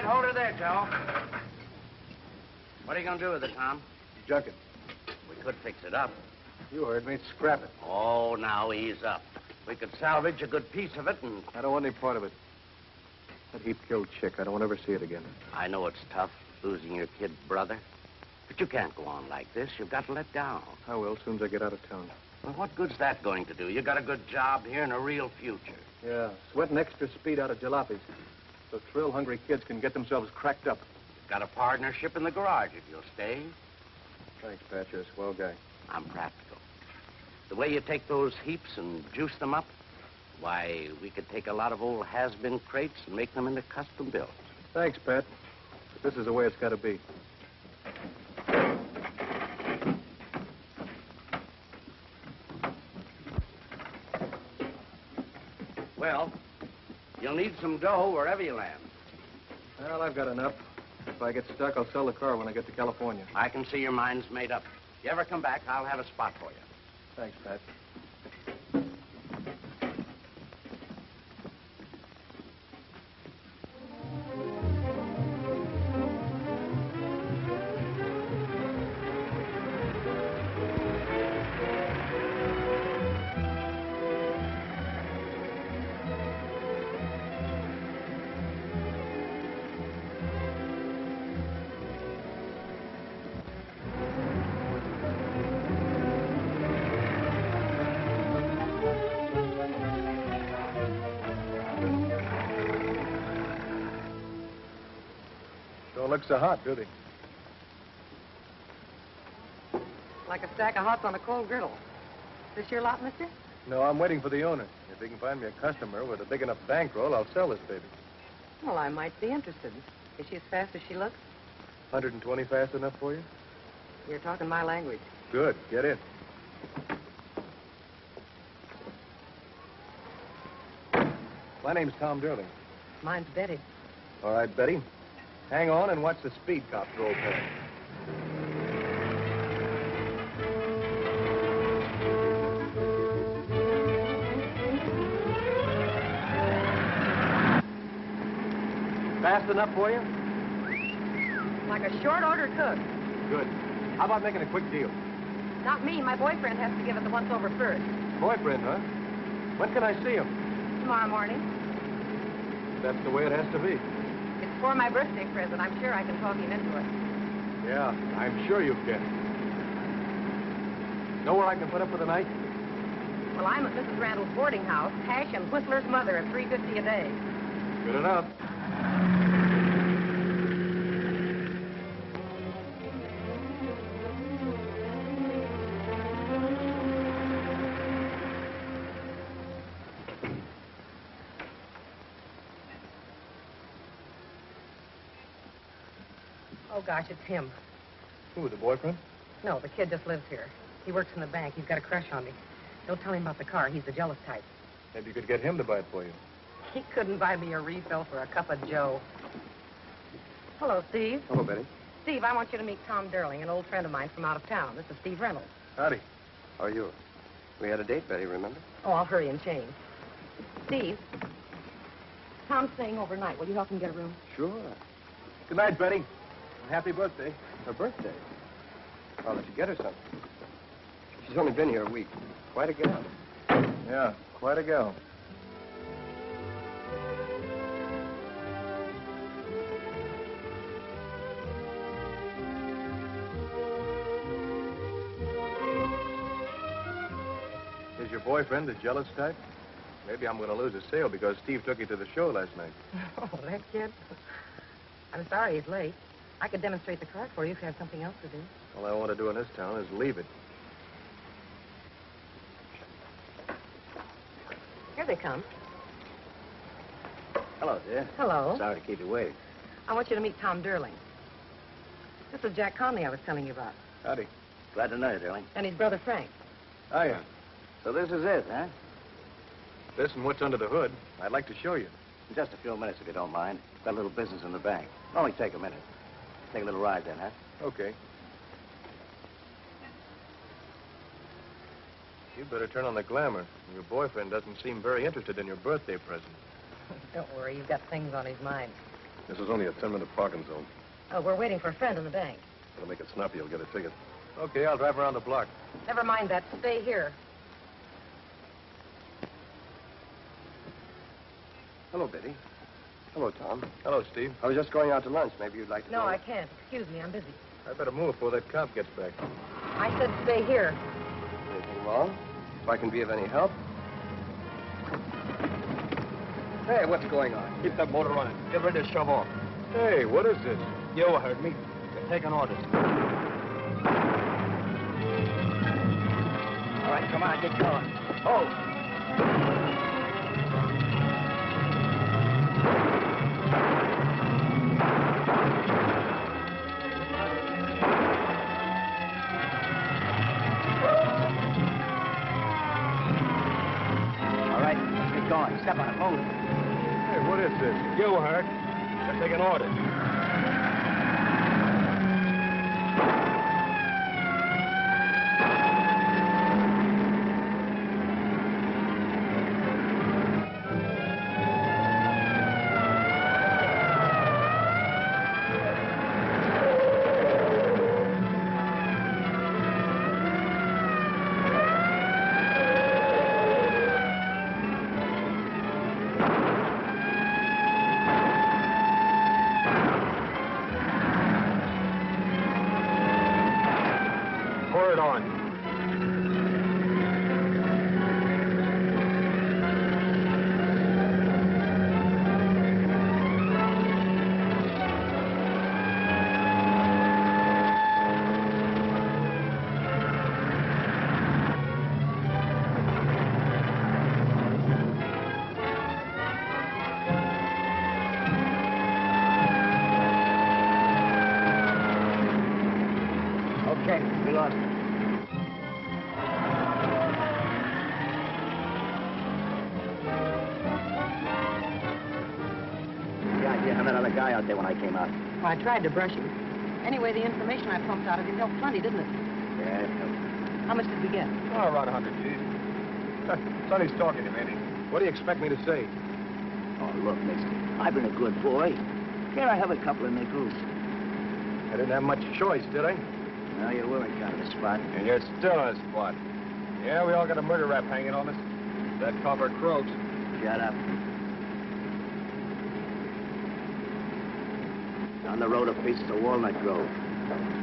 hold her there, Joe. What are you going to do with it, Tom? Junk it. We could fix it up. You heard me. Scrap it. Oh, now ease up. We could salvage a good piece of it and... I don't want any part of it. That heap-killed chick. I don't want to ever see it again. I know it's tough, losing your kid brother. But you can't go on like this. You've got to let down. I will, as soon as I get out of town. Well, what good's that going to do? You got a good job here and a real future. Yeah, sweating extra speed out of jalopies. So thrill-hungry kids can get themselves cracked up. You've got a partnership in the garage if you'll stay. Thanks, Pat. You're a swell guy. I'm practical. The way you take those heaps and juice them up, why, we could take a lot of old has-been crates and make them into custom builds. Thanks, Pat. But this is the way it's got to be. Well, you'll need some dough wherever you land. Well, I've got enough. If I get stuck, I'll sell the car when I get to California. I can see your mind's made up. If you ever come back, I'll have a spot for you. Thanks, Pat. Don't look so hot, do they? Like a stack of hots on a cold griddle. Is this your lot, mister? No, I'm waiting for the owner. If he can find me a customer with a big enough bankroll, I'll sell this baby. Well, I might be interested. Is she as fast as she looks? 120 fast enough for you? You're talking my language. Good. Get in. My name's Tom Durling. Mine's Betty. All right, Betty. Hang on and watch the speed cops roll past. Fast enough for you? Like a short order cook. Good. How about making a quick deal? Not me. My boyfriend has to give it the once-over first. Boyfriend, huh? When can I see him? Tomorrow morning. That's the way it has to be. It's for my birthday present. I'm sure I can talk him into it. Yeah, I'm sure you can. Know where I can put up for the night? Well, I'm at Mrs. Randall's boarding house, Hash and Whistler's mother at $3.50 a day. Good enough. Oh, gosh, it's him. Who, the boyfriend? No, the kid just lives here. He works in the bank. He's got a crush on me. Don't tell him about the car. He's the jealous type. Maybe you could get him to buy it for you. He couldn't buy me a refill for a cup of Joe. Hello, Steve. Hello, Betty. Steve, I want you to meet Tom Durling, an old friend of mine from out of town. This is Steve Reynolds. Howdy. How are you? We had a date, Betty, remember? Oh, I'll hurry and change. Steve, Tom's staying overnight. Will you help him get a room? Sure. Good night, Betty. Happy birthday. Her birthday. I'll let you get her something. She's only been here a week. Quite a gal. Yeah, quite a gal. Is your boyfriend the jealous type? Maybe I'm going to lose a sale because Steve took you to the show last night. Oh, that kid? I'm sorry he's late. I could demonstrate the car for you if you have something else to do. All I want to do in this town is leave it. Here they come. Hello, dear. Hello. Sorry to keep you waiting. I want you to meet Tom Durling. This is Jack Conley I was telling you about. Howdy. Glad to know you, Durling. And his brother Frank. Hiya. So this is it, huh? This and what's under the hood, I'd like to show you. In just a few minutes, if you don't mind. Got a little business in the bank. Only take a minute. Take a little ride then, huh? Okay. You better turn on the glamour. Your boyfriend doesn't seem very interested in your birthday present. Don't worry, you've got things on his mind. This is only a 10-minute parking zone. Oh, we're waiting for a friend in the bank. It'll make it snappy. You'll get a ticket. Okay, I'll drive around the block. Never mind that. Stay here. Hello, Betty. Hello, Tom. Hello, Steve. I was just going out to lunch. Maybe you'd like to No, go? I can't. Excuse me, I'm busy. I better move before that cop gets back. I said stay here. Anything wrong? If I can be of any help? Hey, what's going on? Keep that motor running. Get ready to shove off. Hey, what is this? You heard me. You're taking orders. All right, come on, get going. Oh! All right, let's get going. Step on it, move. Hey, what is this? You heard. You're taking orders. Pour it on. Okay, we lost it. Yeah, I had another guy out there when I came out. Well, I tried to brush him. Anyway, the information I pumped out of him helped plenty, didn't it? Yeah, it helped. How much did we get? Oh, around 100 G's. Sonny's talking to me, ain't he? What do you expect me to say? Oh, look, mister, I've been a good boy. Here I have a couple of nickels. I didn't have much choice, did I? Now you were in kind of a spot. And you're still in a spot. Yeah, we all got a murder rap hanging on us. That copper croaks. Shut up. On the road a piece to Walnut Grove.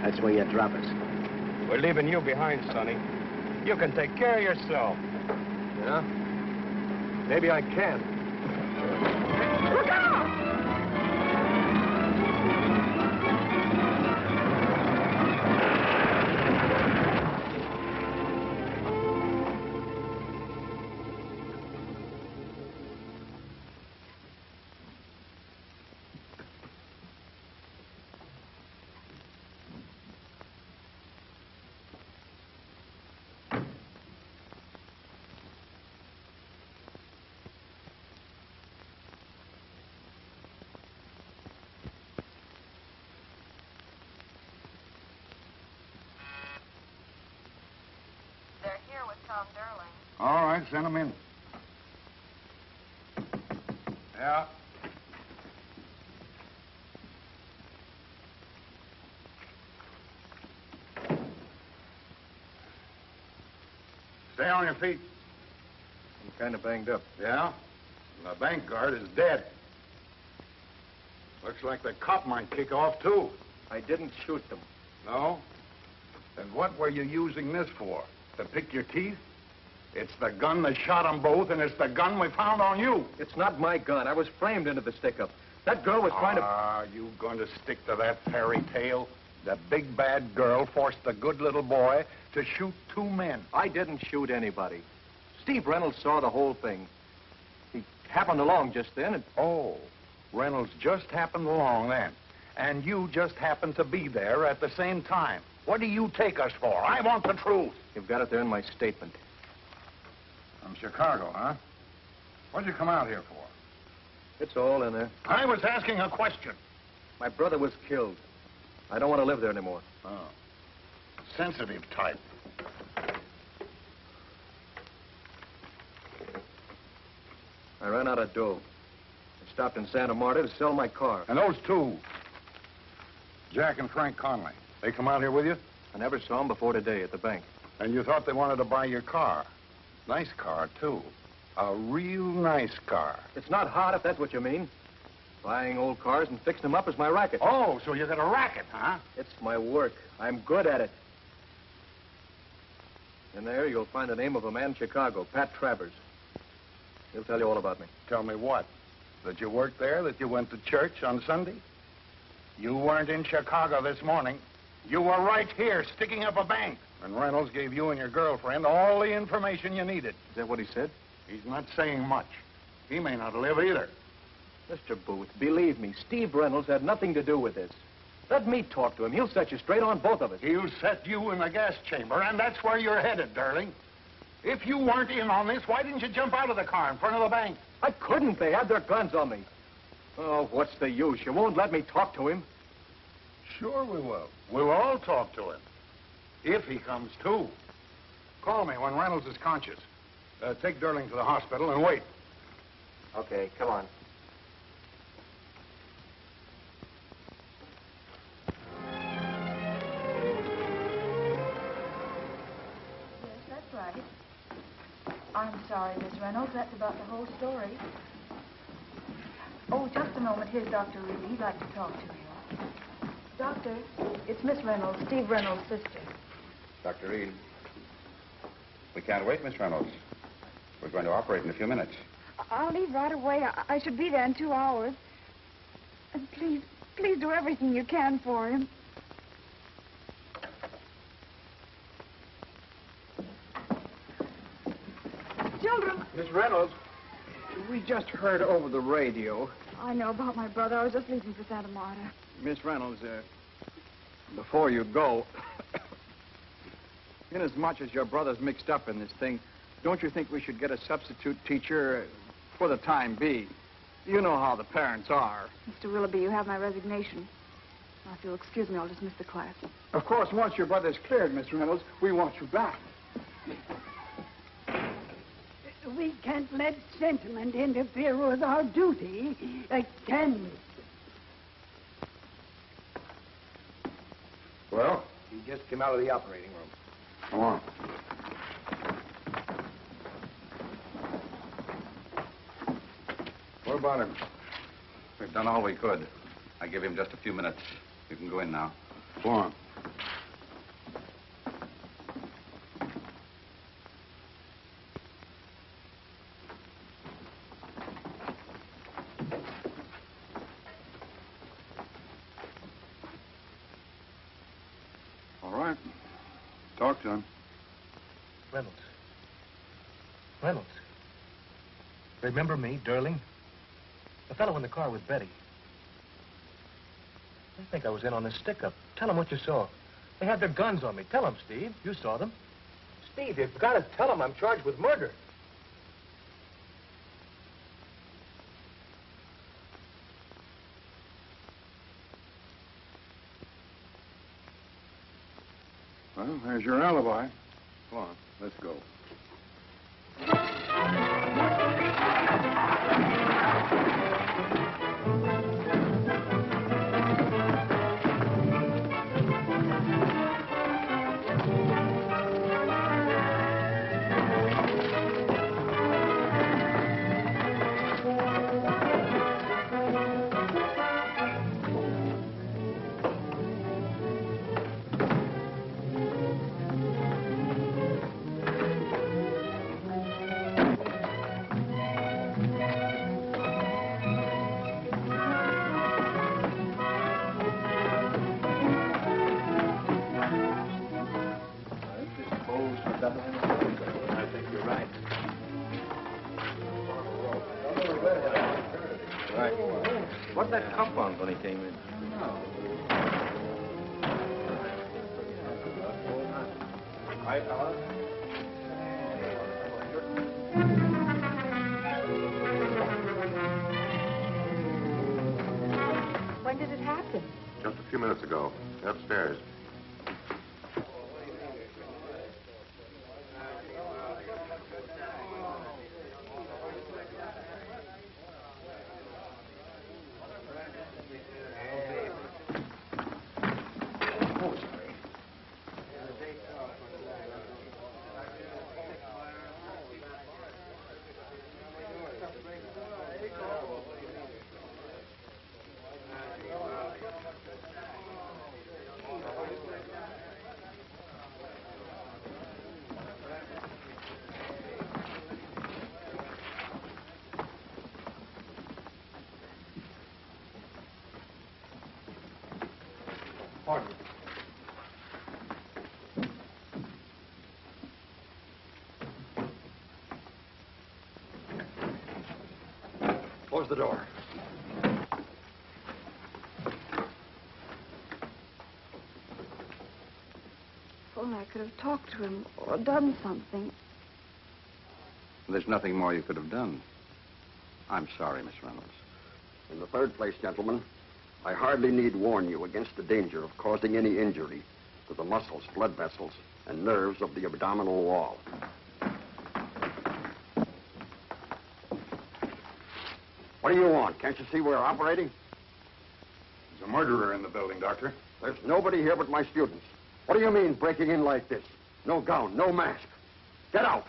That's where you drop us. We're leaving you behind, Sonny. You can take care of yourself. Yeah? Maybe I can. Look out! They're here with Tom Derling. All right, send them in. Yeah. Stay on your feet. I'm kind of banged up. Yeah? The bank guard is dead. Looks like the cop might kick off, too. I didn't shoot them. No? Then what were you using this for? To pick your teeth? It's the gun that shot them both, and it's the gun we found on you. It's not my gun. I was framed into the stick-up. That girl was trying to... Are you going to stick to that fairy tale? The big bad girl forced the good little boy to shoot two men. I didn't shoot anybody. Steve Reynolds saw the whole thing. He happened along just then and... Oh, Reynolds just happened along then. And you just happened to be there at the same time. What do you take us for? I want the truth. You've got it there in my statement. From Chicago, huh? What'd you come out here for? It's all in there. I was asking a question. My brother was killed. I don't want to live there anymore. Oh. Sensitive type. I ran out of dough. I Stopped in Santa Marta to sell my car. And those two, Jack and Frank Conley, they come out here with you? I never saw them before today at the bank. And you thought they wanted to buy your car. Nice car, too. A real nice car. It's not hot, if that's what you mean. Buying old cars and fixing them up is my racket. Oh, so you got a racket, huh? It's my work. I'm good at it. In there, you'll find the name of a man in Chicago, Pat Travers. He'll tell you all about me. Tell me what? That you worked there, that you went to church on Sunday? You weren't in Chicago this morning. You were right here, sticking up a bank. And Reynolds gave you and your girlfriend all the information you needed. Is that what he said? He's not saying much. He may not live either. Mr. Booth, believe me, Steve Reynolds had nothing to do with this. Let me talk to him. He'll set you straight on both of us. He'll set you in the gas chamber, and that's where you're headed, darling. If you weren't in on this, why didn't you jump out of the car in front of the bank? I couldn't. They had their guns on me. Oh, what's the use? You won't let me talk to him? Sure we will. We'll all talk to him. If he comes to. Call me when Reynolds is conscious. Take Durling to the hospital and wait. Okay, come on. Yes, that's right. I'm sorry, Miss Reynolds. That's about the whole story. Oh, just a moment. Here's Dr. Reed. He'd like to talk to you. Doctor, it's Miss Reynolds, Steve Reynolds' sister. Dr. Reed, we can't wait, Miss Reynolds. We're going to operate in a few minutes. I'll leave right away. I should be there in 2 hours. And please do everything you can for him. Children! Miss Reynolds, we just heard over the radio. I know about my brother. I was just leaving for Santa Marta. Miss Reynolds, before you go, inasmuch as your brother's mixed up in this thing, don't you think we should get a substitute teacher for the time being? You know how the parents are. Mr. Willoughby, you have my resignation. Now, if you'll excuse me, I'll dismiss the class. Of course, once your brother's cleared, Miss Reynolds, we want you back. We can't let sentiment interfere with our duty, can we? Well, he just came out of the operating room. Come on. What about him? We've done all we could. I give him just a few minutes. You can go in now. Go on. All right. Talk to him. Reynolds. Reynolds. Remember me, Durling? The fellow in the car with Betty. I think I was in on this stick-up. Tell him what you saw. They had their guns on me. Tell him, Steve. You saw them. Steve, you've got to tell him I'm charged with murder. Well, there's your alibi. Come on, let's go. I think you're right. Right. What'd that cup on when he came in? Hi, fella. When did it happen? Just a few minutes ago. Upstairs. Pardon. Close the door. If only I could have talked to him or done something. There's nothing more you could have done. I'm sorry, Miss Reynolds. In the third place, gentlemen, I hardly need warn you against the danger of causing any injury to the muscles, blood vessels, and nerves of the abdominal wall. What do you want? Can't you see we're operating? There's a murderer in the building, Doctor. There's nobody here but my students. What do you mean, breaking in like this? No gown, no mask. Get out!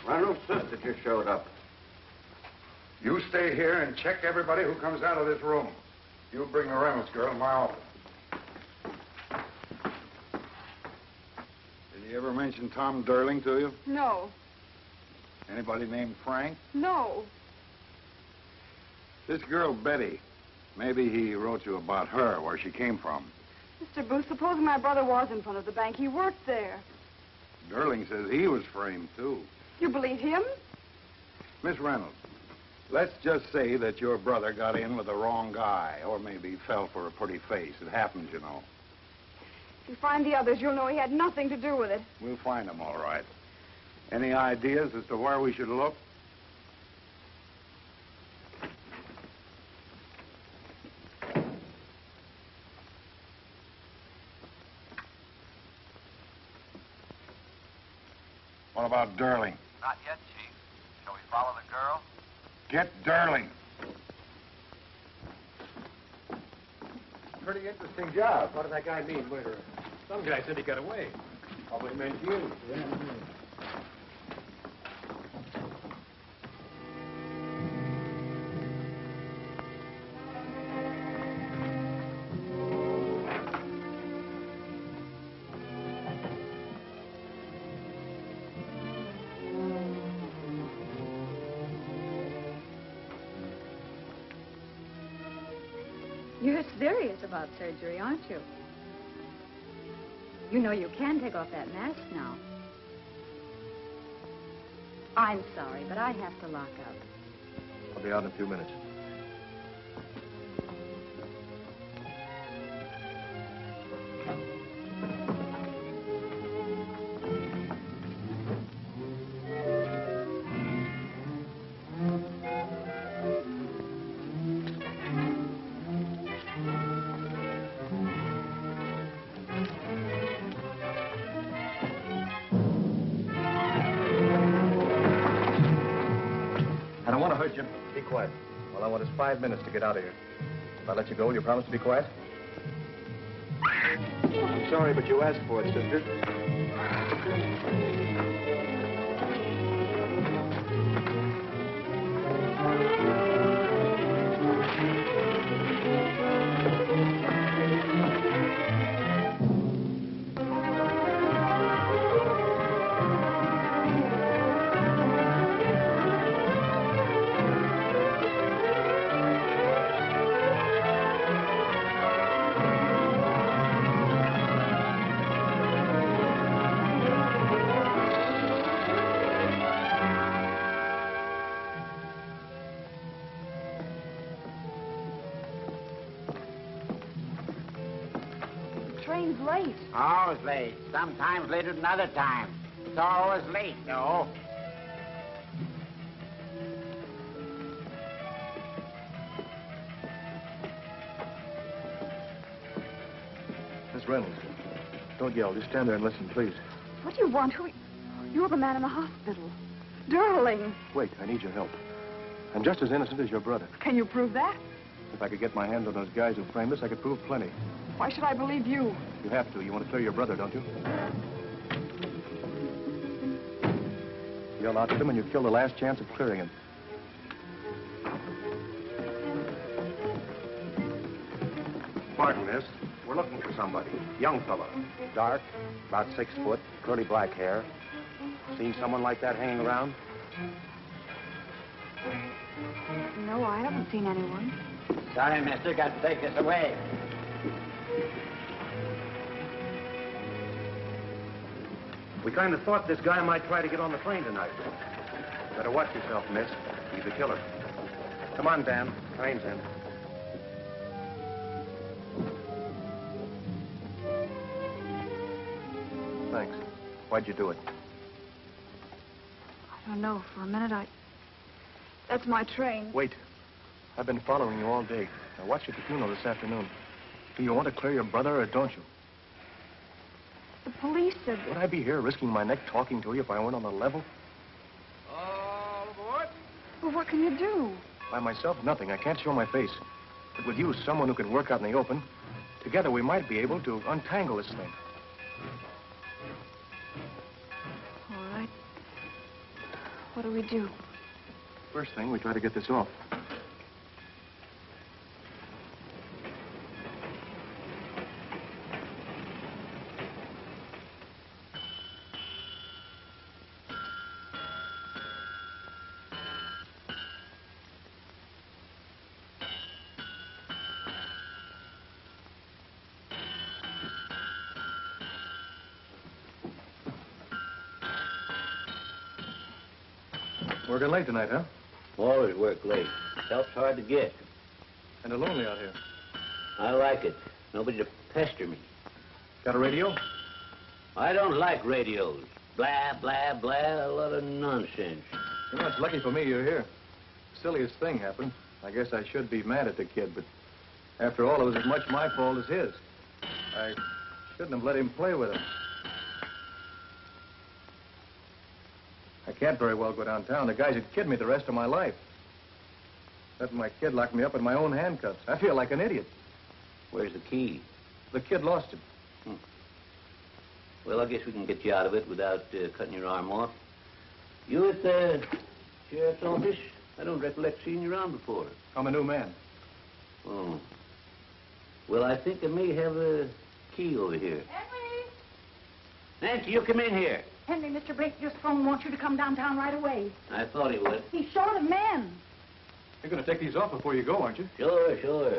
Reynolds' sister just showed up. You stay here and check everybody who comes out of this room. You bring the Reynolds girl to my office. Did he ever mention Tom Durling to you? No. Anybody named Frank? No. This girl, Betty. Maybe he wrote you about her, where she came from. Mr. Booth, supposing my brother was in front of the bank. He worked there. Durling says he was framed, too. You believe him? Miss Reynolds, let's just say that your brother got in with the wrong guy, or maybe fell for a pretty face. It happens, you know. If you find the others, you'll know he had nothing to do with it. We'll find them, all right. Any ideas as to where we should look? What about Durling? Not yet, Chief. Shall we follow the girl? Get Durling. Pretty interesting job. What did that guy mean, murderer? Some guy said he got away. Probably meant you. Yeah. You're serious about surgery, aren't you? You know you can take off that mask now. I'm sorry, but I have to lock out. I'll be out in a few minutes. Be quiet. All I want is 5 minutes to get out of here. If I let you go, will you promise to be quiet? I'm sorry, but you asked for it, sister. Train's late. Always late. Sometimes later than other times. It's always late, no. Miss Reynolds, don't yell. Just stand there and listen, please. What do you want? You're the man in the hospital. Durling. Wait, I need your help. I'm just as innocent as your brother. Can you prove that? If I could get my hands on those guys who framed us, I could prove plenty. Why should I believe you? You have to. You want to clear your brother, don't you? You'll outwit him and you kill the last chance of clearing him. Pardon, miss. We're looking for somebody. Young fellow. Dark, about 6 foot, curly black hair. Seen someone like that hanging around? No, I haven't seen anyone. Sorry, mister. Got to take this away. We kind of thought this guy might try to get on the plane tonight. Better watch yourself, miss. He's a killer. Come on, Dan. Train's in. Thanks. Why'd you do it? I don't know. For a minute, That's my train. Wait. I've been following you all day. I watched you at the funeral this afternoon. Do you want to clear your brother or don't you? The police said... Would I be here risking my neck talking to you if I weren't on the level? All aboard. Well, what can you do? By myself, nothing. I can't show my face. But with you, someone who can work out in the open, together we might be able to untangle this thing. All right. What do we do? First thing, we try to get this off. Working late tonight, huh? Always work late. Help's hard to get. And lonely out here. I like it. Nobody to pester me. Got a radio? I don't like radios. Blah, blah, blah, a lot of nonsense. You know, it's lucky for me you're here. Silliest thing happened. I guess I should be mad at the kid, but after all, it was as much my fault as his. I shouldn't have let him play with it. I can't very well go downtown. The guys would kid me the rest of my life. Letting my kid lock me up in my own handcuffs. I feel like an idiot. Where's the key? The kid lost it. Well, I guess we can get you out of it without cutting your arm off. You at the sheriff's office? I don't recollect seeing you around before. I'm a new man. Oh. Well, I think I may have a key over here. Henry! Nancy, you come in here. Henry, Mr. Blake just phoned, wants you to come downtown right away. I thought he would. He's short of men. You're going to take these off before you go, aren't you? Sure, sure.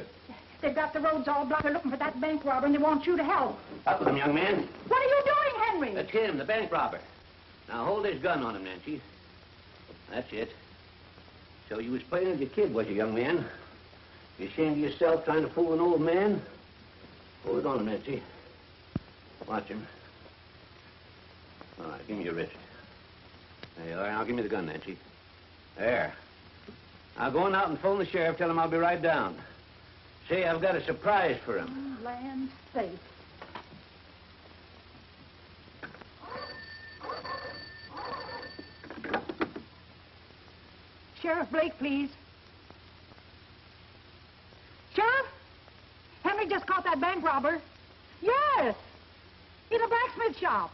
They've got the roads all blocked. They're looking for that bank robber, and they want you to help. Up with him, young man. What are you doing, Henry? That's him, the bank robber. Now, hold this gun on him, Nancy. That's it. So you was playing with your kid, was you, young man? You ashamed of yourself trying to fool an old man? Hold it on him, Nancy. Watch him. All right, give me your wrist. There you are. Now, give me the gun, Nancy. There. Now, go on out and phone the sheriff. Tell him I'll be right down. Say, I've got a surprise for him. Oh, land safe. Sheriff Blake, please. Sheriff? Henry just caught that bank robber. Yes. In a blacksmith shop.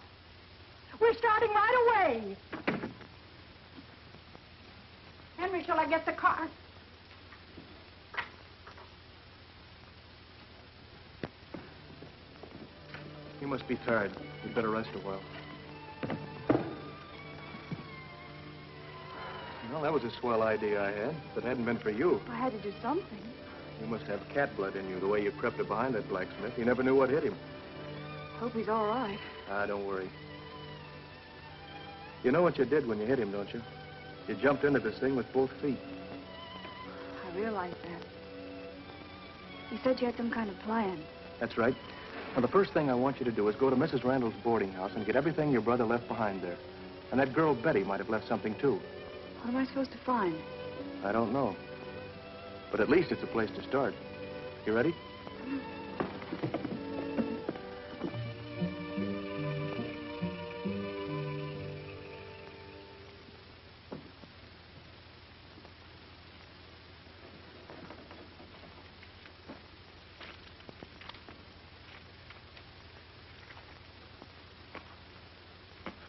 We're starting right away. Henry, shall I get the car? You must be tired. You'd better rest a while. Well, that was a swell idea I had. If it hadn't been for you, I had to do something. you must have cat blood in you, the way you crept up behind that blacksmith. You never knew what hit him. Hope he's all right. Ah, don't worry. You know what you did when you hit him, don't you? You jumped into this thing with both feet. I realized that. You said you had some kind of plan. That's right. Now, the first thing I want you to do is go to Mrs. Randall's boarding house and get everything your brother left behind there. And that girl, Betty, might have left something, too. What am I supposed to find? I don't know. But at least it's a place to start. You ready?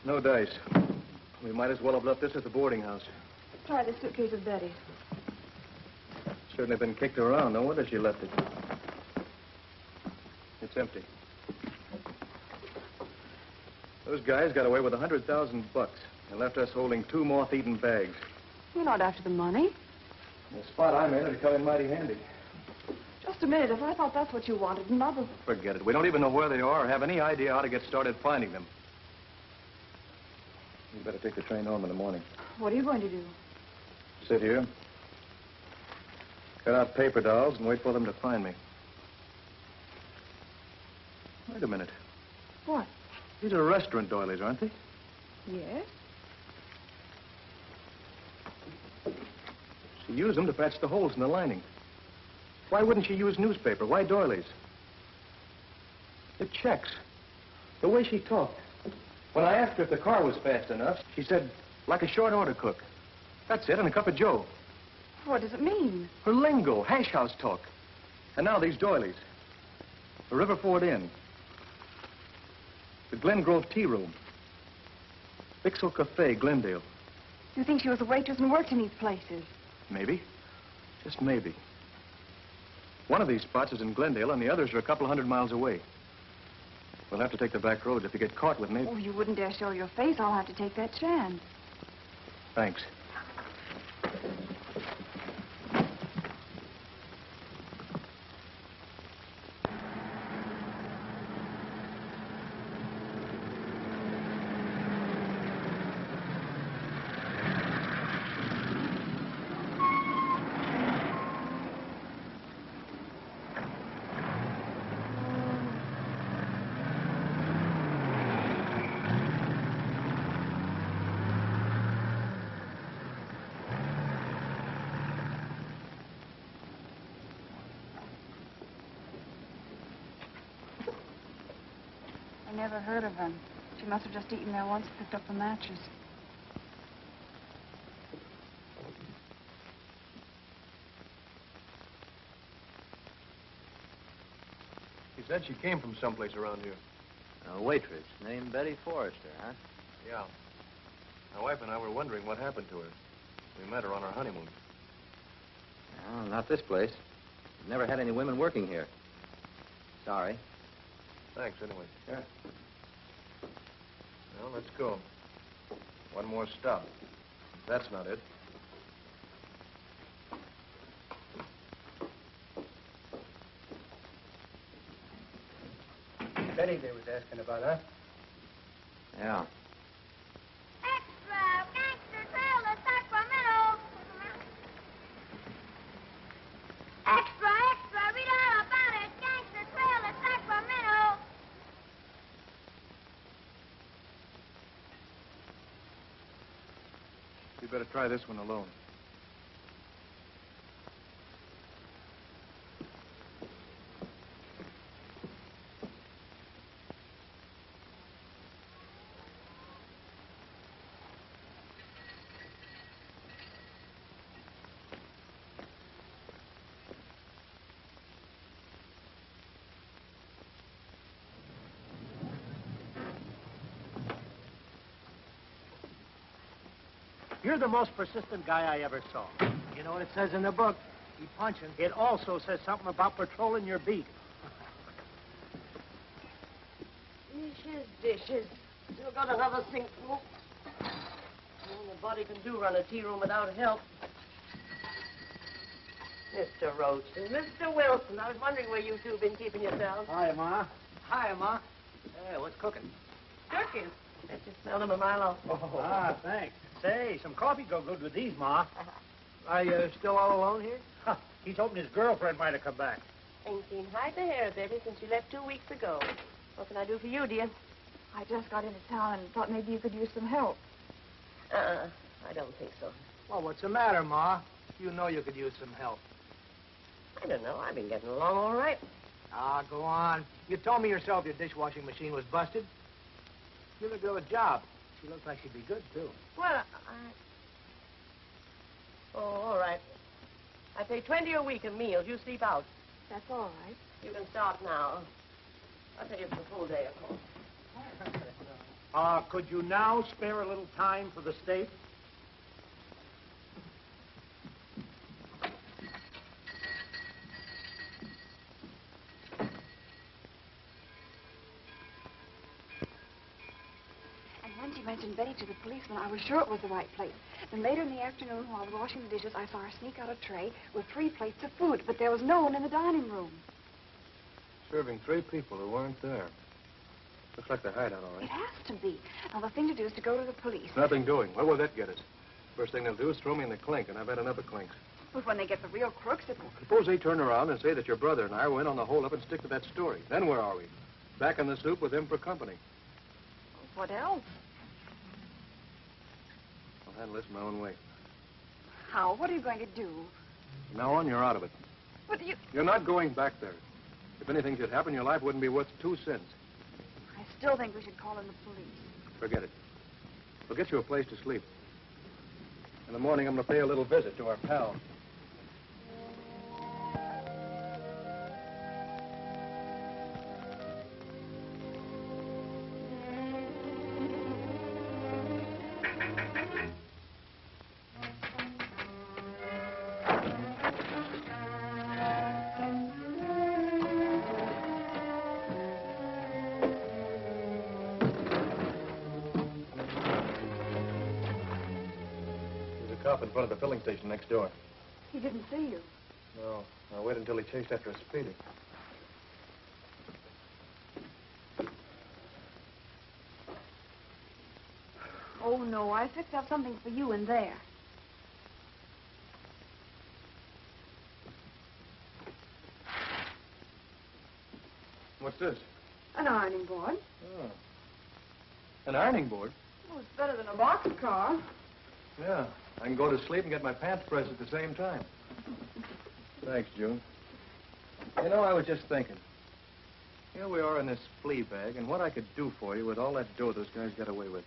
No dice. We might as well have left this at the boarding house. Try the suitcase of Betty's. Certainly been kicked around. No wonder she left it. It's empty. Those guys got away with $100,000 and left us holding 2 moth-eaten bags. We're not after the money. The spot I'm in would come in mighty handy. Just a minute. If I thought that's what you wanted, another... Forget it. We don't even know where they are or have any idea how to get started finding them. You better take the train home in the morning. What are you going to do? Sit here. Cut out paper dolls and wait for them to find me. Wait a minute. What? These are restaurant doilies, aren't they? Yes? She used them to patch the holes in the lining. Why wouldn't she use newspaper? Why doilies? The checks. The way she talked. When I asked her if the car was fast enough, she said, like a short order cook. That's it, and a cup of joe. What does it mean? Her lingo, hash house talk. And now these doilies. The Riverford Inn. The Glen Grove Tea Room. Bixel Cafe, Glendale. You think she was a waitress and worked in these places? Maybe. Just maybe. One of these spots is in Glendale, and the others are a couple 100 miles away. We'll have to take the back roads. If you get caught with me... Oh, you wouldn't dare show your face. I'll have to take that chance. Thanks. I never heard of them. She must have just eaten there once and picked up the matches. He said she came from someplace around here. A waitress named Betty Forrester, huh? Yeah. My wife and I were wondering what happened to her. We met her on our honeymoon. Well, not this place. We've never had any women working here. Sorry. Thanks, anyway. Sure. Well, let's go. One more stop. That's not it. Betty they was asking about, huh? Yeah. Extra! Gangster trail to Sacramento! Extra, extra! Read all about it! Gangster trail to Sacramento! You better try this one alone. You're the most persistent guy I ever saw. You know what it says in the book? Keep punching. It also says something about patrolling your beat. Dishes. Still got another sink full. Nobody can do run a tea room without help. Mr. Roach and Mr. Wilson, I was wondering where you two been keeping yourselves. Hi, Ma. Hi, Ma. Hey, what's cooking? Turkeys. I just smelled them a mile off. Ah, thanks. Say, some coffee go good with these, Ma. Are you still all alone here? Huh. He's hoping his girlfriend might have come back. Ain't seen hide the hair, Betty, since you left 2 weeks ago. What can I do for you, dear? I just got into town and thought maybe you could use some help. I don't think so. Well, what's the matter, Ma? You know you could use some help. I don't know. I've been getting along all right. Ah, go on. You told me yourself your dishwashing machine was busted. Give the girl a job. She looks like she'd be good, too. Well, Oh, all right. I pay 20 a week in meals. You sleep out. That's all right. You can start now. I'll tell you for a full day, of course. Could you now spare a little time for the state? And when she mentioned Betty to the policeman, I was sure it was the right place. Then later in the afternoon, while I was washing the dishes, I saw her sneak out a tray with 3 plates of food, but there was no one in the dining room. Serving 3 people who weren't there. Looks like the hideout, all right. It has to be. Now, the thing to do is to go to the police. Nothing doing. Where will that get us? First thing they'll do is throw me in the clink, and I've had enough of clinks. But when they get the real crooks, it will... Suppose they turn around and say that your brother and I were in on the hold-up and stick to that story. Then where are we? Back in the soup with him for company. What else? I'll handle this my own way. How? What are you going to do? From now on, you're out of it. But you... You're not going back there. If anything should happen, your life wouldn't be worth 2 cents. I still think we should call in the police. Forget it. We'll get you a place to sleep. In the morning, I'm going to pay a little visit to our pal. Cop in front of the filling station next door. He didn't see you. No. I'll wait until he chased after us speeding. Oh, no. I fixed up something for you in there. What's this? An ironing board. Oh. An ironing board? Oh, it's better than a boxcar. Yeah. I can go to sleep and get my pants pressed at the same time. Thanks, June. You know, I was just thinking. Here we are in this flea bag, and what I could do for you with all that dough those guys got away with.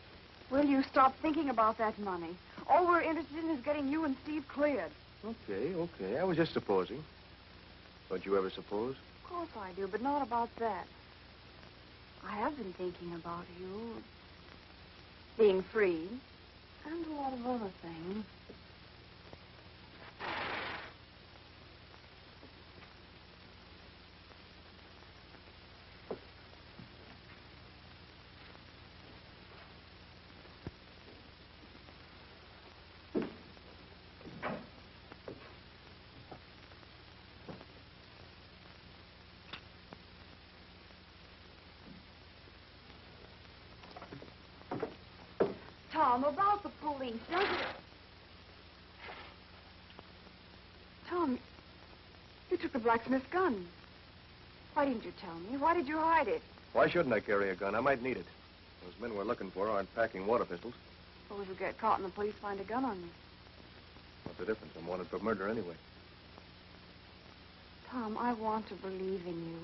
Will you stop thinking about that money? All we're interested in is getting you and Steve cleared. Okay. I was just supposing. Don't you ever suppose? Of course I do, but not about that. I have been thinking about you being free. And a lot of other things. Tom, about the police, Tom, you took the blacksmith's gun. Why didn't you tell me? Why did you hide it? Why shouldn't I carry a gun? I might need it. Those men we're looking for aren't packing water pistols. Suppose you get caught and the police find a gun on you. What's the difference? I'm wanted for murder anyway. Tom, I want to believe in you.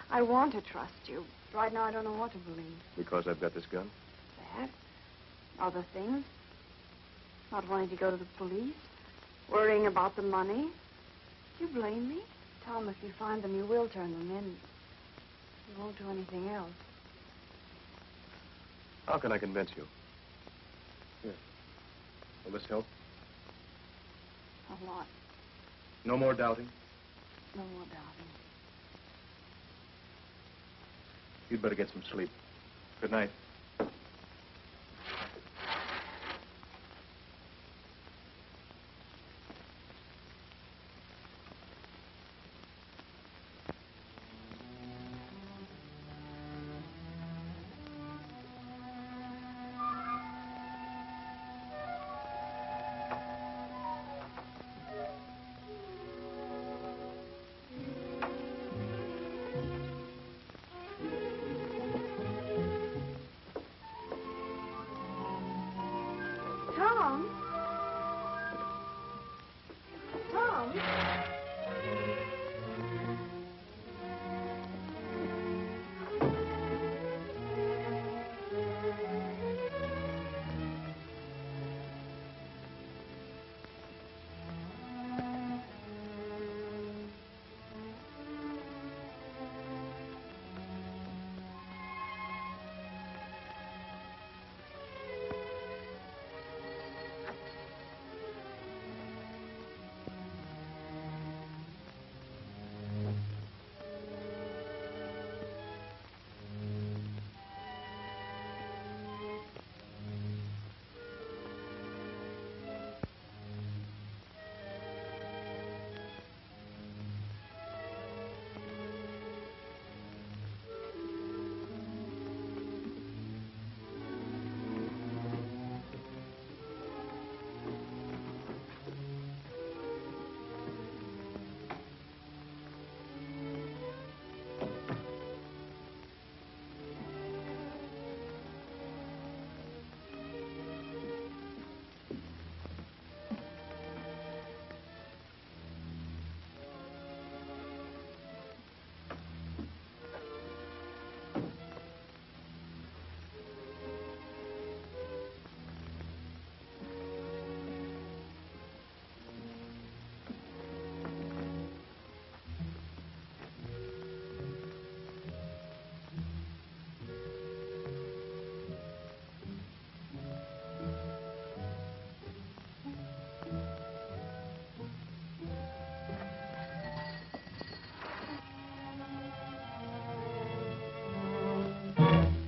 I want to trust you. Right now, I don't know what to believe. Because I've got this gun? That? Other things? Not wanting to go to the police? Worrying about the money? Do you blame me? Tom, if you find them, you will turn them in. You won't do anything else. How can I convince you? Here. Will this help? A lot. No more doubting? No more doubting. You'd better get some sleep. Good night. Tom? Tom?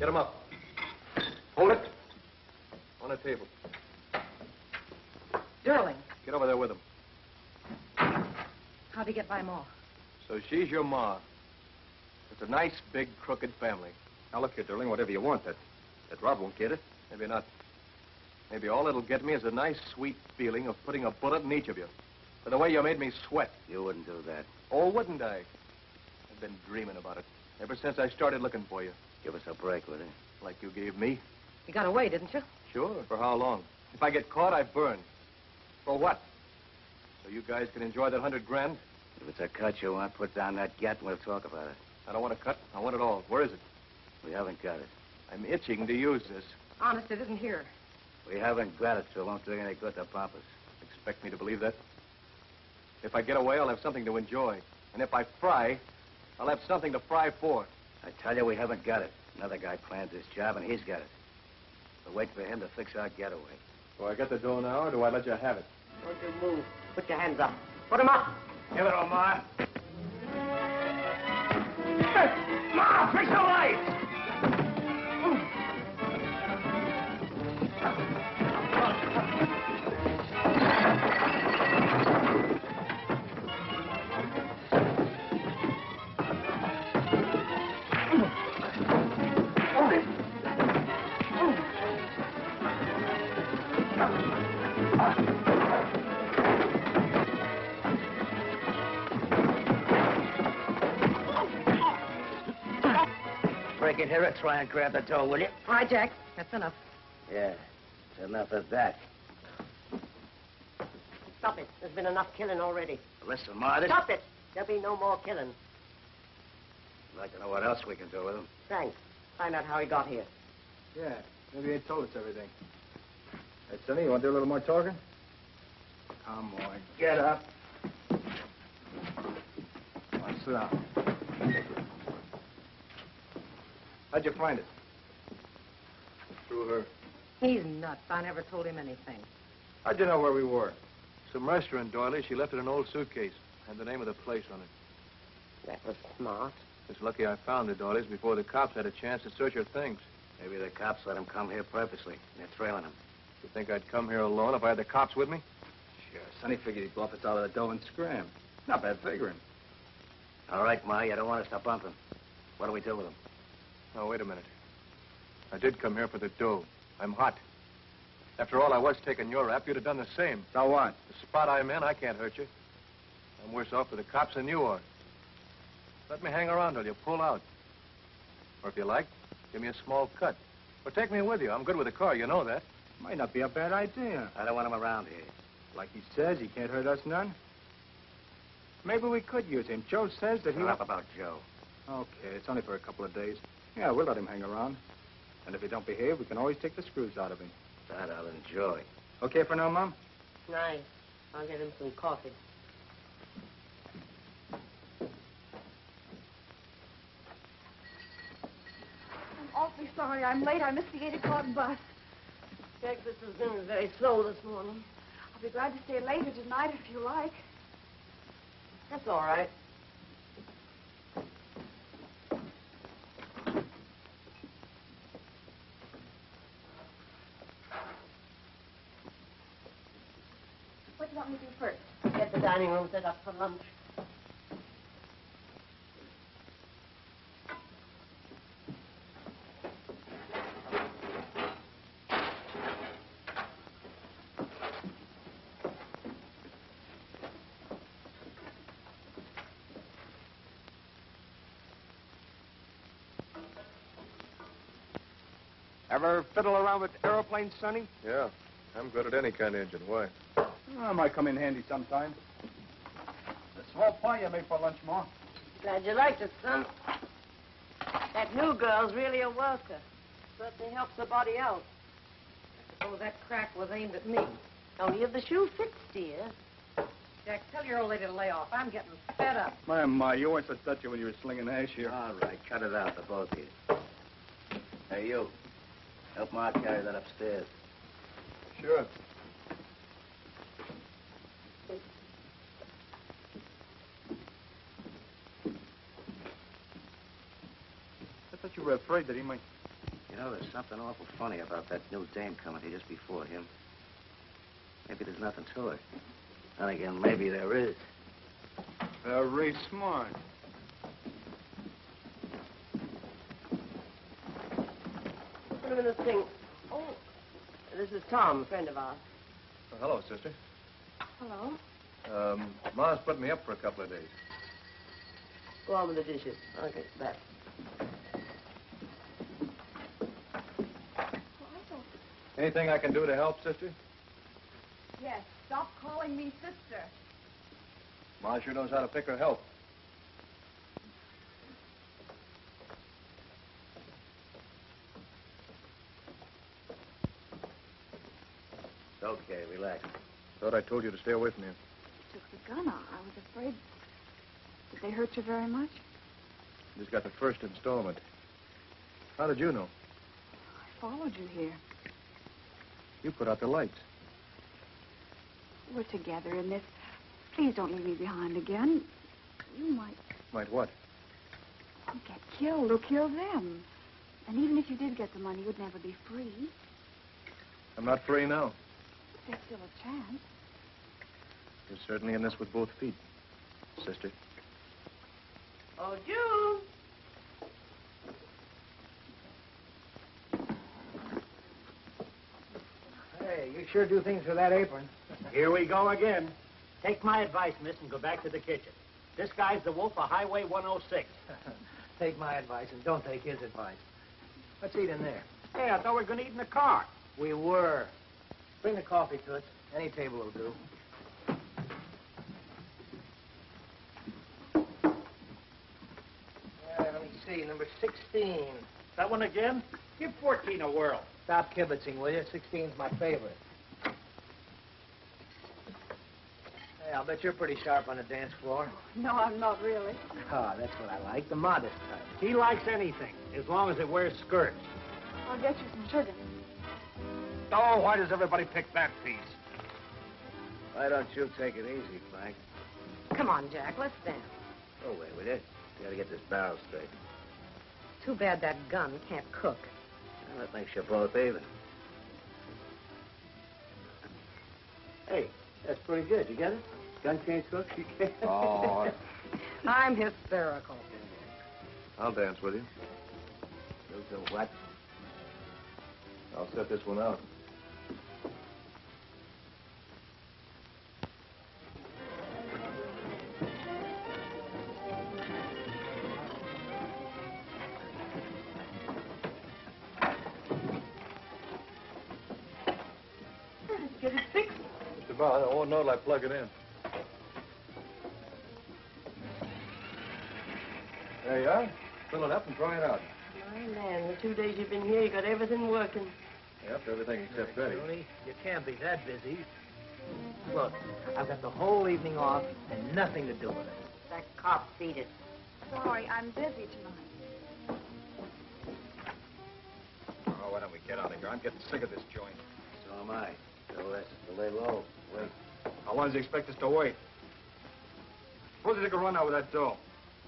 Get him up. Hold it. On the table. Durling. Get over there with him. How'd he get by Ma? So she's your ma. It's a nice, big, crooked family. Now, look here, Durling, whatever you want, that Rob won't get it. Maybe not. Maybe all it'll get me is a nice, sweet feeling of putting a bullet in each of you. For the way you made me sweat. You wouldn't do that. Oh, wouldn't I? I've been dreaming about it ever since I started looking for you. Give us a break with it. Like you gave me. You got away, didn't you? Sure. For how long? If I get caught, I burn. For what? So you guys can enjoy that $100,000? If it's a cut you want, put down that gat and we'll talk about it. I don't want a cut. I want it all. Where is it? We haven't got it. I'm itching to use this. Honest, it isn't here. We haven't got it, so it won't do any good to pump us. Expect me to believe that? If I get away, I'll have something to enjoy. And if I fry, I'll have something to fry for. I tell you, we haven't got it. Another guy planned this job, and he's got it. We're waiting for him to fix our getaway. Do I get the dough now, or do I let you have it? Don't you move. Put your hands up. Put them up. Give it, Omar. Ma, fix the lights! Break it here and try and grab the dough, will you? All right, Jack. That's enough. Yeah, it's enough of that. Stop it. There's been enough killing already. Listen, Ma, this... Stop it. There'll be no more killing. I'd like to know what else we can do with him. Thanks. Find out how he got here. Yeah, maybe they told us everything. Hey, Sonny, you want to do a little more talking? Come on, get up. Come on, sit down. How'd you find it? Through her. He's nuts. I never told him anything. How'd you know where we were? Some restaurant, Doily. She left it in an old suitcase. Had the name of the place on it. That was smart. It's lucky I found it, Doilies, before the cops had a chance to search her things. Maybe the cops let him come here purposely. They're trailing him. You think I'd come here alone if I had the cops with me? Sure, Sonny figured he'd bluff us out of the dough and scram. Not bad figuring. All right, Ma, you don't want us to bump him. What do we do with him? Oh, wait a minute. I did come here for the dough. I'm hot. After all, I was taking your rap. You'd have done the same. So what? The spot I'm in, I can't hurt you. I'm worse off for the cops than you are. Let me hang around till you pull out. Or if you like, give me a small cut. Or take me with you. I'm good with a car, you know that. Might not be a bad idea. I don't want him around here. Like he says, he can't hurt us none. Maybe we could use him. Joe says that he... Shut up about Joe. Okay, it's only for a couple of days. Yeah, we'll let him hang around. And if he don't behave, we can always take the screws out of him. That I'll enjoy. Okay for now, Mom? Nice. I'll get him some coffee. I'm awfully sorry I'm late. I missed the 8 o'clock bus. Breakfast has been very slow this morning. I'll be glad to stay later tonight if you like. That's all right. What do you want me to do first? Get the dining room set up for lunch. Ever fiddle around with aeroplanes, Sonny? Yeah. I'm good at any kind of engine. Why? Oh, might come in handy sometime. A small pie you made for lunch, Ma. Glad you liked it, son. That new girl's really a worker. Certainly helps the body out. I suppose that crack was aimed at me. Only if the shoe fits, dear. Jack, tell your old lady to lay off. I'm getting fed up. My, Ma, you weren't so touchy when you were slinging ash here. All right, cut it out, the both of you. Hey, you. Help Ma carry that upstairs. Sure. I thought you were afraid that he might... know, there's something awful funny about that new dame coming here just before him. Maybe there's nothing to it. Then again, maybe there is. Very smart. Put him in the sink. Oh, this is Tom, a friend of ours. Oh, hello, sister. Hello. Ma's put me up for a couple of days. Go on with the dishes. Okay, back. Anything I can do to help, sister? Yes, stop calling me sister. Ma sure knows how to pick her help. It's okay, relax. Thought I told you to stay away from here. You took the gun out. I was afraid. Did they hurt you very much? Just got the first installment. How did you know? I followed you here. You put out the lights. We're together in this. Please don't leave me behind again. You might Might what? get killed or kill them. And even if you did get the money, you'd never be free. I'm not free now. There's still a chance. You're certainly in this with both feet, sister. Oh, June! Hey, you sure do things with that apron. Here we go again. Take my advice, miss, and go back to the kitchen. This guy's the wolf of Highway 106. Take my advice and don't take his advice. Let's eat in there. Hey, I thought we were going to eat in the car. We were. Bring the coffee to us. Any table will do. Let me see. Number 16. That one again? Give 14 a whirl. Stop kibitzing, will you? 16's my favorite. Hey, I'll bet you're pretty sharp on the dance floor. No, I'm not really. Ah, that's what I like. The modest type. He likes anything, as long as it wears skirts. I'll get you some sugar. Oh, why does everybody pick that piece? Why don't you take it easy, Frank? Come on, Jack, let's dance. Go away with it. You gotta get this barrel straight. Too bad that gun can't cook. Well, that makes you both even. Hey, that's pretty good. You get it? Gun can't cook, she can't. Oh, I'm hysterical. I'll dance with you. You'll do what? I'll set this one out. Get it fixed. Just about. I won't know till I plug it in. There you are. Fill it up and try it out. My man, the 2 days you've been here, you got everything working. Yep, everything except Betty. Tony, you can't be that busy. Look, I've got the whole evening off and nothing to do with it. That cop beat it. Sorry, I'm busy tonight. Oh, why don't we get out of here? I'm getting sick of this joint. So am I. So let's lay low. Wait. How long does he expect us to wait? Suppose he take a run out with that dough.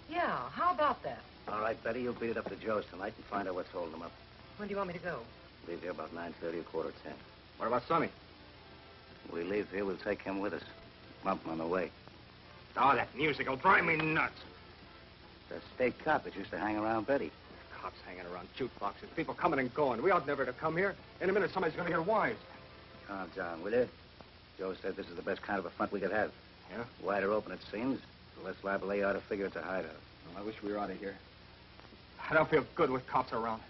Yeah, how about that? All right, Betty, you'll beat it up to Joe's tonight and find out what's holding him up. When do you want me to go? Leave here about 9:30 or 9:45. What about Sonny? We leave here, we'll take him with us. Bump him on the way. Oh, that music will drive me nuts. The state cop that used to hang around Betty. Cops hanging around jukeboxes, people coming and going. We ought never to come here. In a minute, somebody's going to get wise. Calm down, will you? Joe said this is the best kind of a front we could have. Yeah? Wider open, it seems. The less liable they are to figure it's a hideout. Well, I wish we were out of here. I don't feel good with cops around.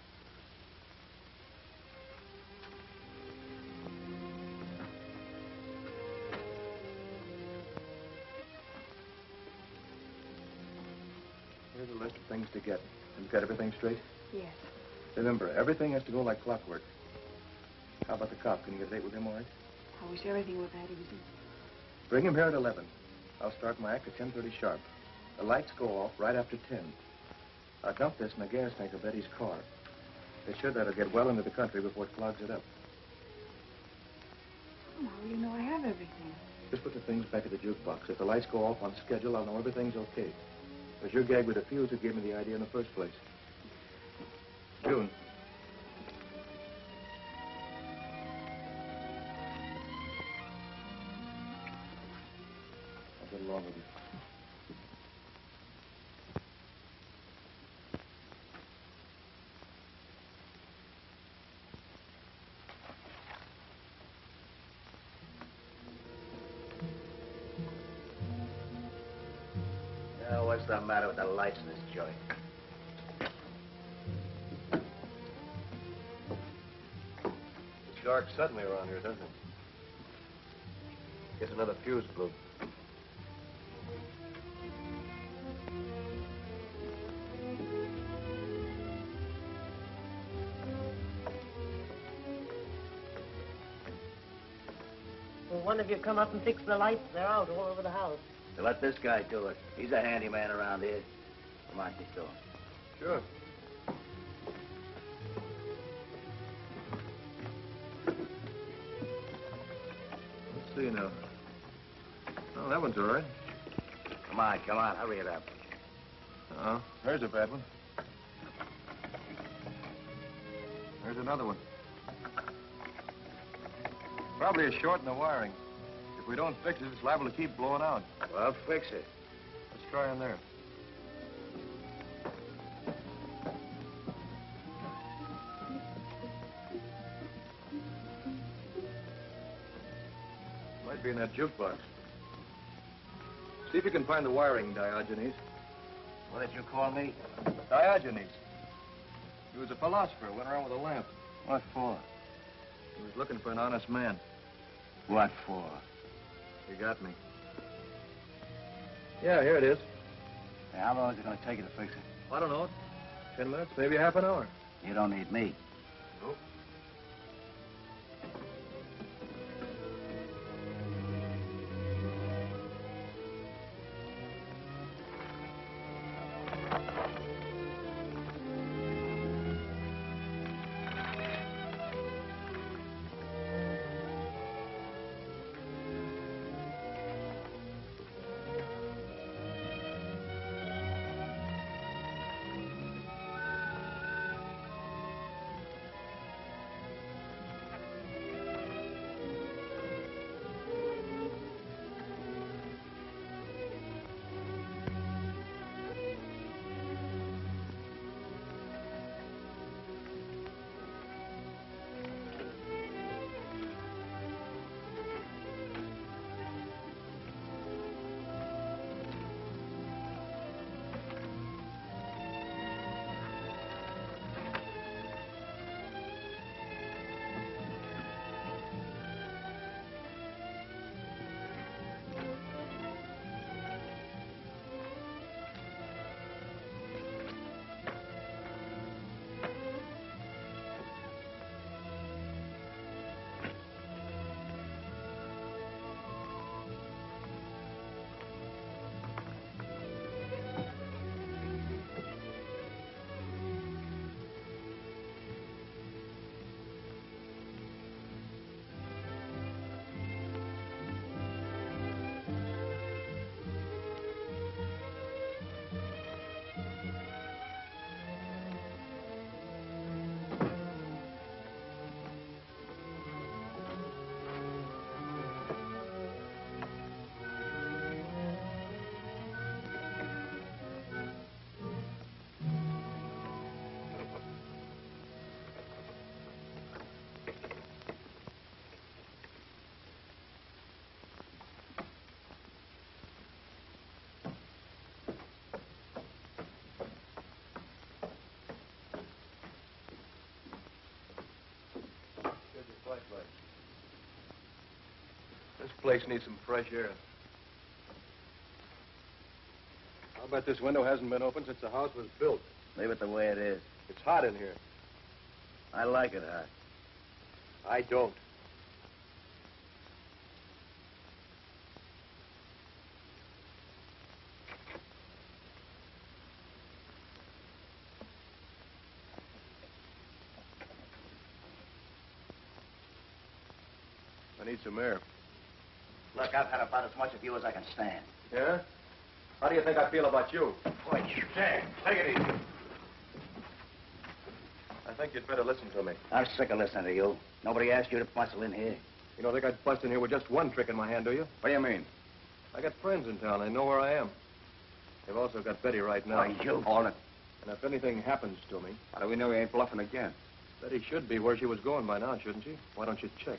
Here's a list of things to get. You've got everything straight? Yes. Remember, everything has to go like clockwork. How about the cop? Can you get a date with him all right? I wish everything was that easy. Bring him here at 11. I'll start my act at 10:30 sharp. The lights go off right after 10. I'll dump this in a gas tank of Betty's car. They should let her get well into the country before it clogs it up. Oh, you know I have everything. Just put the things back at the jukebox. If the lights go off on schedule, I'll know everything's okay. Because your gag with the fuse that gave me the idea in the first place. June, Get along with you. Now, what's the matter with the lights in this joint? It's dark suddenly around here, doesn't it? Guess another fuse blew. Well, one of you come up and fix the lights. They're out all over the house. So let this guy do it. He's a handyman around here. Come on, get going. Sure. Let's see now. Oh, that one's all right. Come on, hurry it up. Oh, there's a bad one. There's another one. Probably a short in the wiring. If we don't fix it, it's liable to keep blowing out. Well, fix it. Let's try in there. Might be in that jukebox. See if you can find the wiring, Diogenes. What did you call me? Diogenes. He was a philosopher, went around with a lamp. What for? He was looking for an honest man. What for? You got me. Yeah, here it is. Hey, how long is it going to take you to fix it? I don't know. 10 minutes, maybe half an hour. You don't need me. Nope. Flashlight. This place needs some fresh air. I'll bet this window hasn't been opened since the house was built. Leave it the way it is. It's hot in here. I like it hot. I don't. I need some air. Look, I've had about as much of you as I can stand. Yeah? How do you think I feel about you? Boy, Jack, take it easy. I think you'd better listen to me. I'm sick of listening to you. Nobody asked you to bustle in here. You don't think I'd bust in here with just one trick in my hand, do you? What do you mean? I got friends in town. They know where I am. They've also got Betty right now. Why, you all it. And if anything happens to me... How do we know he ain't bluffing again? Betty should be where she was going by now, shouldn't she? Why don't you check?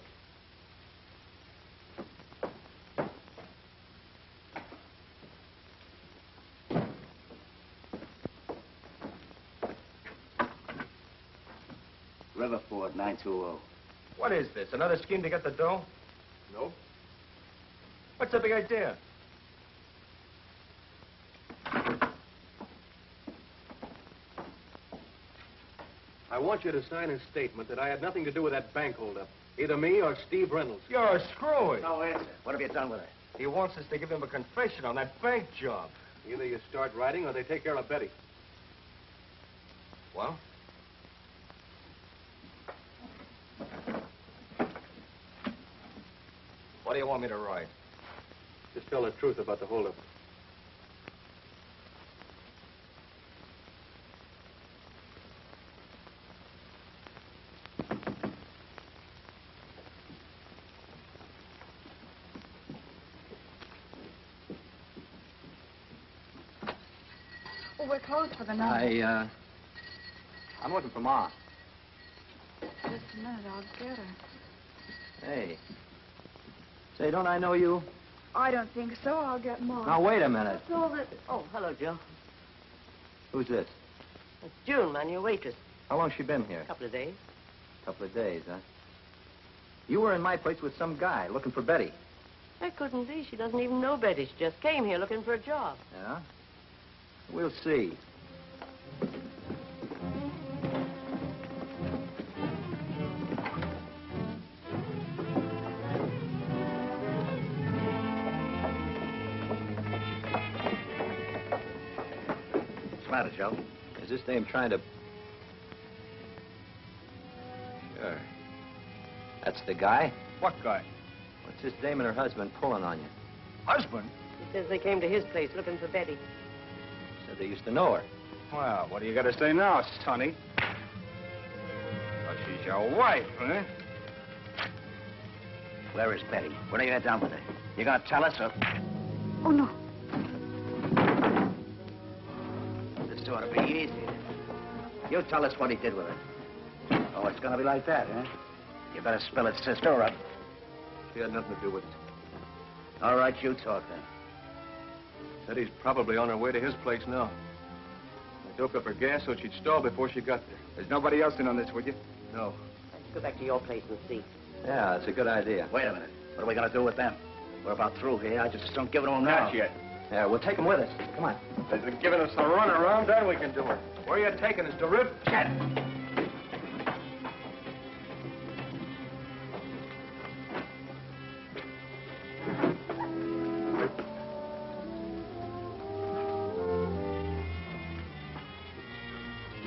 Riverford, 920. What is this? Another scheme to get the dough? No. What's the big idea? I want you to sign a statement that I had nothing to do with that bank holdup. Either me or Steve Reynolds. You're a screwy. No answer. What have you done with it? He wants us to give him a confession on that bank job. Either you start writing or they take care of Betty. Well? What do you want me to write? Just tell the truth about the holdup. Oh, we're closed for the night. I'm looking for Ma. Just a minute, I'll get her. Hey. Say, don't I know you? I don't think so. I'll get Mom. Now, wait a minute. So that... Oh, hello, Joe. Who's this? It's June, man, your waitress. How long's she been here? A couple of days. Couple of days, huh? You were in my place with some guy looking for Betty. That couldn't be. She doesn't even know Betty. She just came here looking for a job. Yeah? We'll see. What's the matter, Joe? Is this dame trying to... Sure. That's the guy? What guy? What's this dame and her husband pulling on you? Husband? He says they came to his place looking for Betty. Said they used to know her. Well, what do you got to say now, Sonny? Well, she's your wife, huh? Where is Betty? What are you down with her? You gonna tell us or... Oh, no. This ought to be easy. You tell us what he did with her. Oh, it's gonna be like that, huh? You better spill it, sister, or She had nothing to do with it. All right, you talk then. Betty's probably on her way to his place now. I doped up her gas so she'd stall before she got there. There's nobody else in on this, would you? No. Let's go back to your place and see. Yeah, that's a good idea. Wait a minute. What are we gonna do with them? We're about through here. I just don't give it to them now. Not yet. Yeah, we'll take them with us. Come on. If they're giving us a run around, then we can do it. Where are you taking us, to Rip? Chet!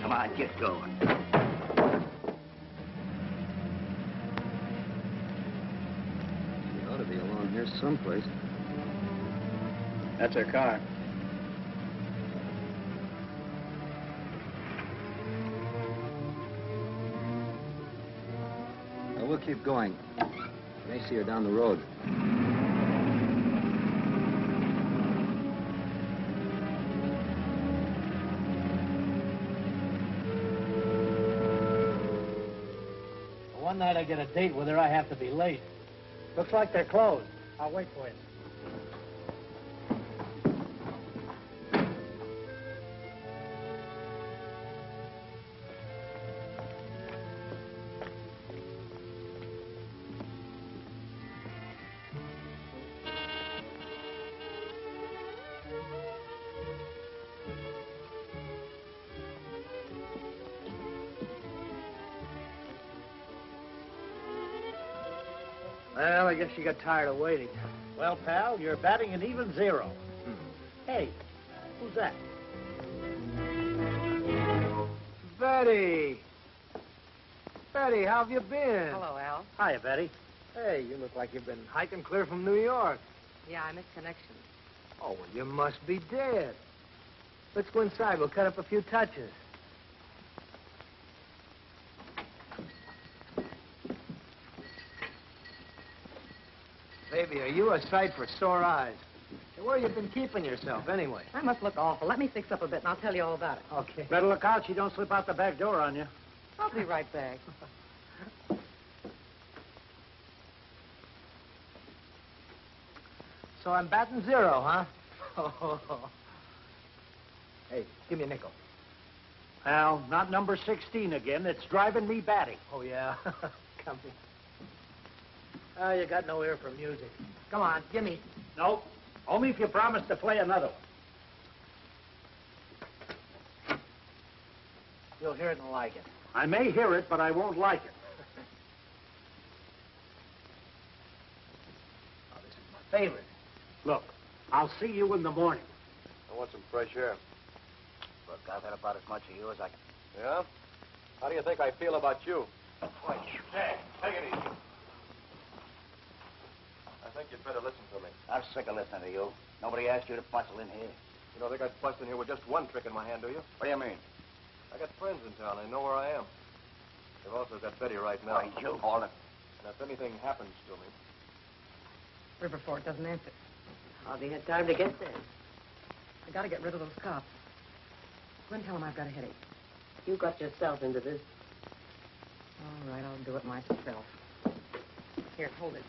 Come on, get going. He ought to be along here someplace. That's her car. We'll keep going. May see her down the road. One night I get a date with her, I have to be late. Looks like they're closed. I'll wait for you. Well, I guess you got tired of waiting. Well, pal, you're batting an even 0. Hey, who's that? Betty! Betty, how have you been? Hello, Al. Hiya, Betty. Hey, you look like you've been hiking clear from New York. Yeah, I missed connection. Oh, well, you must be dead. Let's go inside. We'll cut up a few touches. Baby, are you a sight for sore eyes? Hey, where you been keeping yourself, anyway? I must look awful. Let me fix up a bit, and I'll tell you all about it. Okay. Better look out she don't slip out the back door on you. I'll be right back. So I'm batting zero, huh? Hey, give me a nickel. Al, not number 16 again. It's driving me batty. Oh, yeah? Come here. Oh, you got no ear for music. Come on, give me. Nope. Only if you promise to play another one. You'll hear it and like it. I may hear it, but I won't like it. Oh, this is my favorite. Look, I'll see you in the morning. I want some fresh air. Look, I've had about as much of you as I can. Yeah? How do you think I feel about you? Hey, take it easy. I think you'd better listen to me. I'm sick of listening to you. Nobody asked you to bustle in here. You don't think I'd bust in here with just one trick in my hand, do you? What do you mean? I got friends in town. They know where I am. They've also got Betty right now. Why, you called it. And if anything happens to me... Riverford doesn't answer. Hardly had time to get there. I gotta get rid of those cops. Go and tell them I've got a headache. You got yourself into this. All right, I'll do it myself. Here, hold it.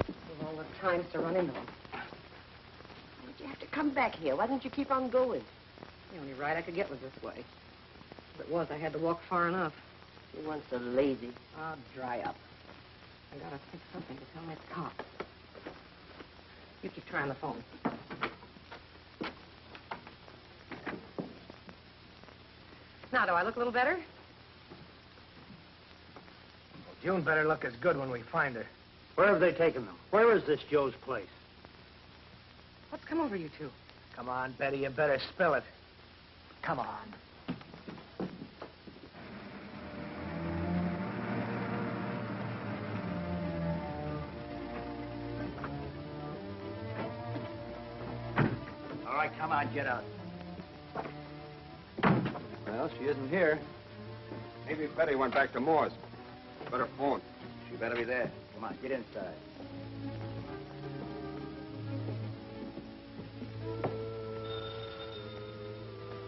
With all the times to run into them. Why'd you have to come back here? Why didn't you keep on going? The only ride I could get was this way. If it was, I had to walk far enough. You weren't so lazy. Oh, dry up. I gotta think something to tell my cops. You keep trying the phone. Now, do I look a little better? Well, June better look as good when we find her. Where have they taken them? Where is this Joe's place? What's come over you two? Come on, Betty, you better spill it. Come on. All right, come on, get out. Well, she isn't here. Maybe Betty went back to Moore's. Better phone. She better be there. Come on, get inside.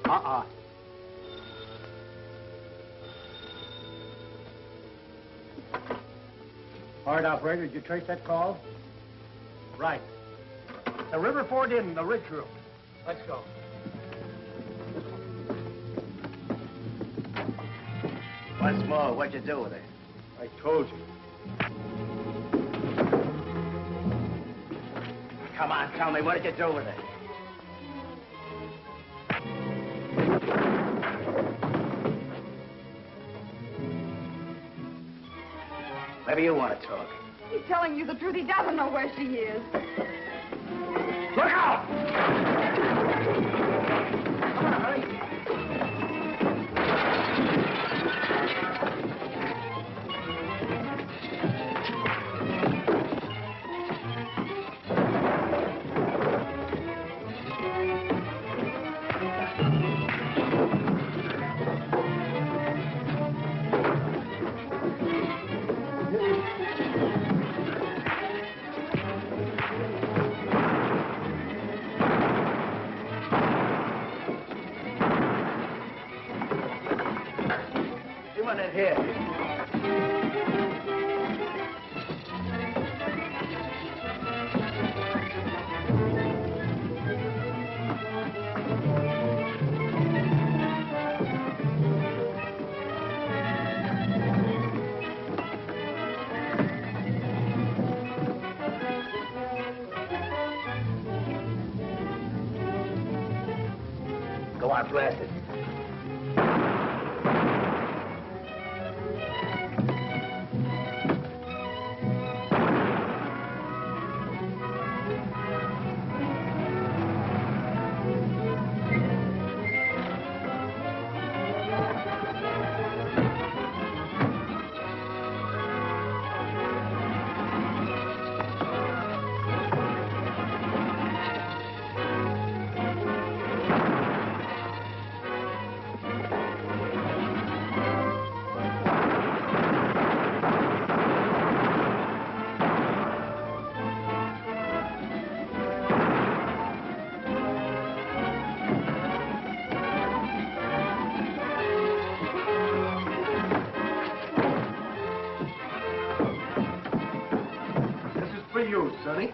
Uh-uh. All right, operator, did you trace that call? Right. The Riverford Inn, the Ridge Room. Let's go. Once more, what'd you do with her? I told you. Come on, tell me, what did you do with her? Maybe you want to talk. He's telling you the truth. He doesn't know where she is. Look out! Come on, hurry. Come on in here. Go on, blast it. for you, Sonny.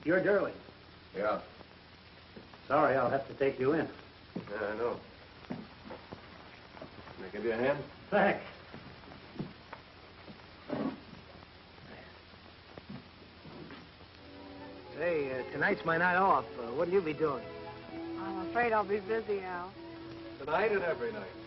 You're Durling. Yeah. Sorry, I'll have to take you in. Yeah, I know. Can I give you a hand? Thanks. Hey, tonight's my night off. What'll you be doing? I'm afraid I'll be busy, Al. Tonight and every night.